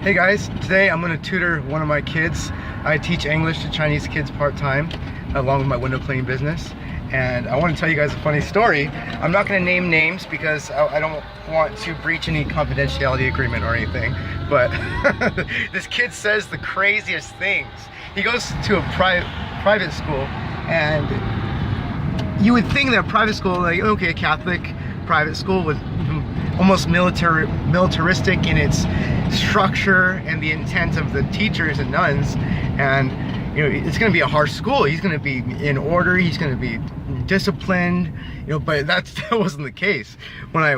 Hey guys, today I'm going to tutor one of my kids. I teach English to Chinese kids part-time along with my window cleaning business, and I want to tell you guys a funny story. I'm not going to name names because I don't want to breach any confidentiality agreement or anything, but this kid says the craziest things. He goes to a private school, and you would think that private school, like, okay, a Catholic private school with almost militaristic in its structure and the intent of the teachers and nuns, and you know, it's going to be a harsh school. He's going to be in order, he's going to be disciplined, you know, but that wasn't the case. When I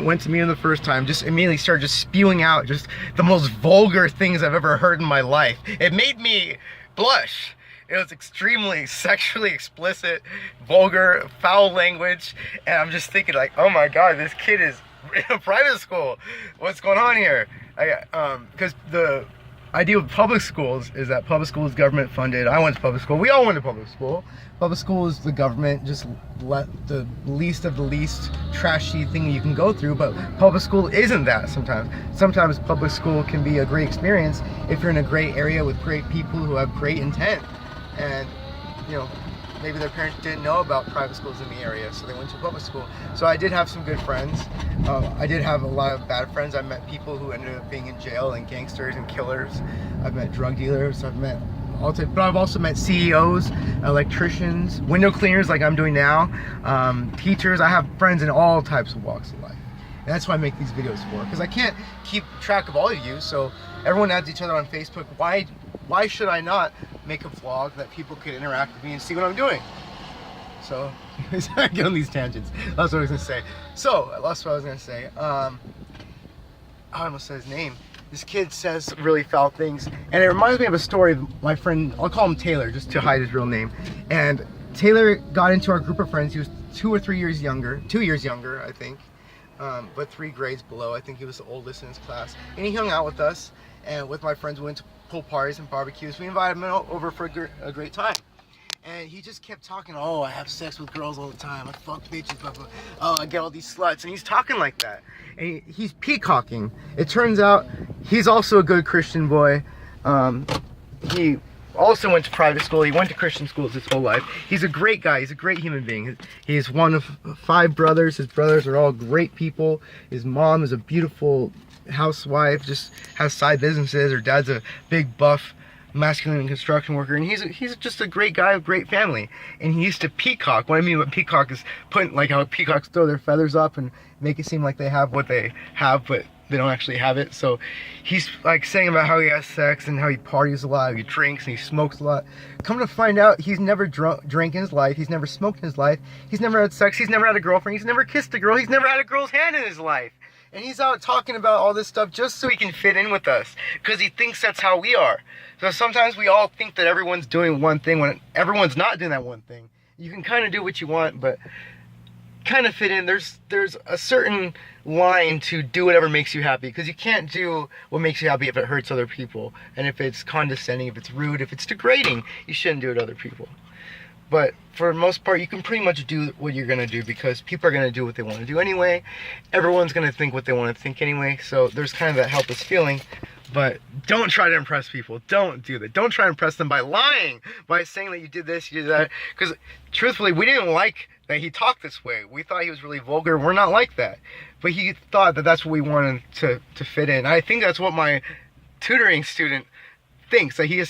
went to meet him the first time, just immediately started just spewing out just the most vulgar things I've ever heard in my life. It made me blush. It was extremely sexually explicit, vulgar, foul language, and I'm just thinking like, oh my god, this kid is in a private school. What's going on here? Because the idea with public schools is that public school is government funded. I went to public school. We all went to public school. Public school is the government just let the least of the least trashy thing you can go through, but public school isn't that sometimes. Sometimes public school can be a great experience if you're in a great area with great people who have great intent. And you know, maybe their parents didn't know about private schools in the area, so they went to public school. So I did have some good friends. I did have a lot of bad friends. I met people who ended up being in jail, and gangsters and killers. I've met drug dealers. I've met all types, but I've also met CEOs, electricians, window cleaners like I'm doing now, teachers. I have friends in all types of walks of life. And that's why I make these videos for, because I can't keep track of all of you, so everyone adds each other on Facebook. Why should I not make a vlog that people could interact with me and see what I'm doing? So, I get on these tangents. That's what I was gonna say. So, that's what I was gonna say. I almost said his name. This kid says really foul things, and it reminds me of a story of my friend. I'll call him Taylor just to hide his real name. And Taylor got into our group of friends. He was 2 years younger, I think. But 3 grades below. I think he was the oldest in his class. And he hung out with us, and with my friends we went to pool parties and barbecues. We invited him over for a great time. And he just kept talking, oh, I have sex with girls all the time, I fuck bitches, blah, blah. Oh, I get all these sluts. And he's talking like that. And he's peacocking. It turns out he's also a good Christian boy. He also went to private school. He went to Christian schools his whole life. He's a great guy. He's a great human being. He's one of 5 brothers. His brothers are all great people. His mom is a beautiful housewife, just has side businesses. Her dad's a big buff masculine construction worker, and he's just a great guy, a great family. And he used to peacock. What I mean by peacock is putting, like how peacocks throw their feathers up and make it seem like they have what they have, but they don't actually have it. So he's like saying about how he has sex and how he parties a lot, he drinks and he smokes a lot. Come to find out, he's never drank in his life, he's never smoked in his life, he's never had sex, he's never had a girlfriend, he's never kissed a girl, he's never had a girl's hand in his life. And he's out talking about all this stuff just so he can fit in with us, because he thinks that's how we are. So sometimes we all think that everyone's doing one thing when everyone's not doing that one thing. You can kind of do what you want, but kind of fit in. There's a certain line to do whatever makes you happy, because you can't do what makes you happy if it hurts other people, and if it's condescending, if it's rude, if it's degrading, you shouldn't do it to other people. But for the most part, you can pretty much do what you're gonna do, because people are gonna do what they want to do anyway. Everyone's gonna think what they want to think anyway, so there's kind of that helpless feeling. But don't try to impress people. Don't do that. Don't try to impress them by lying, by saying that you did this, you did that. Because truthfully, we didn't like that he talked this way. We thought he was really vulgar. We're not like that. But he thought that that's what we wanted to fit in. I think that's what my tutoring student thinks, that he is